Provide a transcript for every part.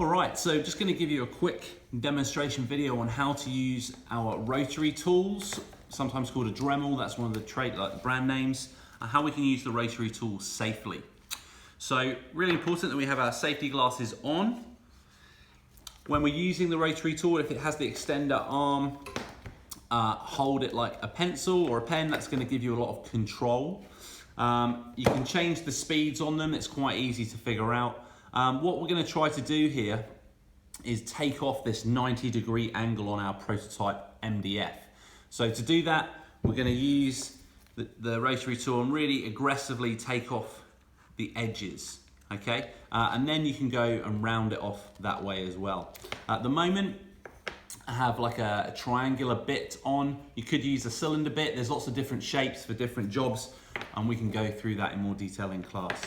All right, so just going to give you a quick demonstration video on how to use our rotary tools, sometimes called a Dremel. That's one of the brand names, and how we can use the rotary tool safely. So really important that we have our safety glasses on. When we're using the rotary tool, if it has the extender arm, hold it like a pencil or a pen. That's going to give you a lot of control. You can change the speeds on them. It's quite easy to figure out. What we're going to try to do here is take off this 90-degree angle on our prototype MDF. So to do that, we're going to use the rotary tool and really aggressively take off the edges, okay? And then you can go and round it off that way as well. At the moment, I have like a triangular bit on. You could use a cylinder bit. There's lots of different shapes for different jobs, and we can go through that in more detail in class.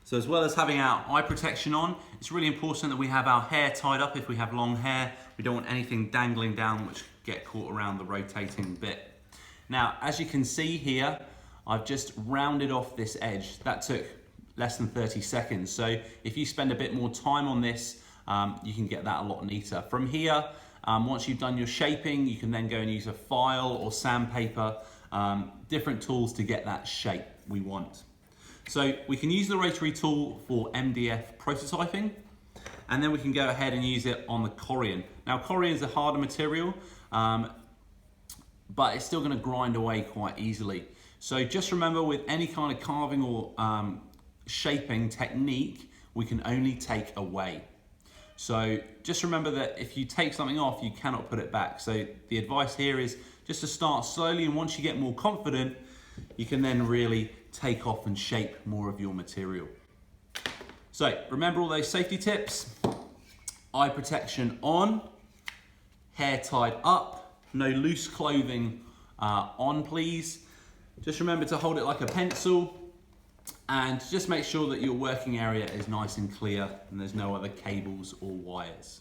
So as well as having our eye protection on, it's really important that we have our hair tied up if we have long hair. We don't want anything dangling down which get caught around the rotating bit. Now, as you can see here, I've just rounded off this edge. That took less than 30 seconds. So if you spend a bit more time on this, you can get that a lot neater. From here, once you've done your shaping, you can then go and use a file or sandpaper, different tools to get that shape we want. So we can use the rotary tool for MDF prototyping, and then we can go ahead and use it on the Corian. Now Corian is a harder material, but it's still going to grind away quite easily. So just remember, with any kind of carving or shaping technique, we can only take away. So just remember that if you take something off, you cannot put it back. So the advice here is just to start slowly, and once you get more confident, you can then really take off and shape more of your material. So remember all those safety tips: eye protection on, hair tied up, no loose clothing on please. Just remember to hold it like a pencil, and just make sure that your working area is nice and clear and there's no other cables or wires.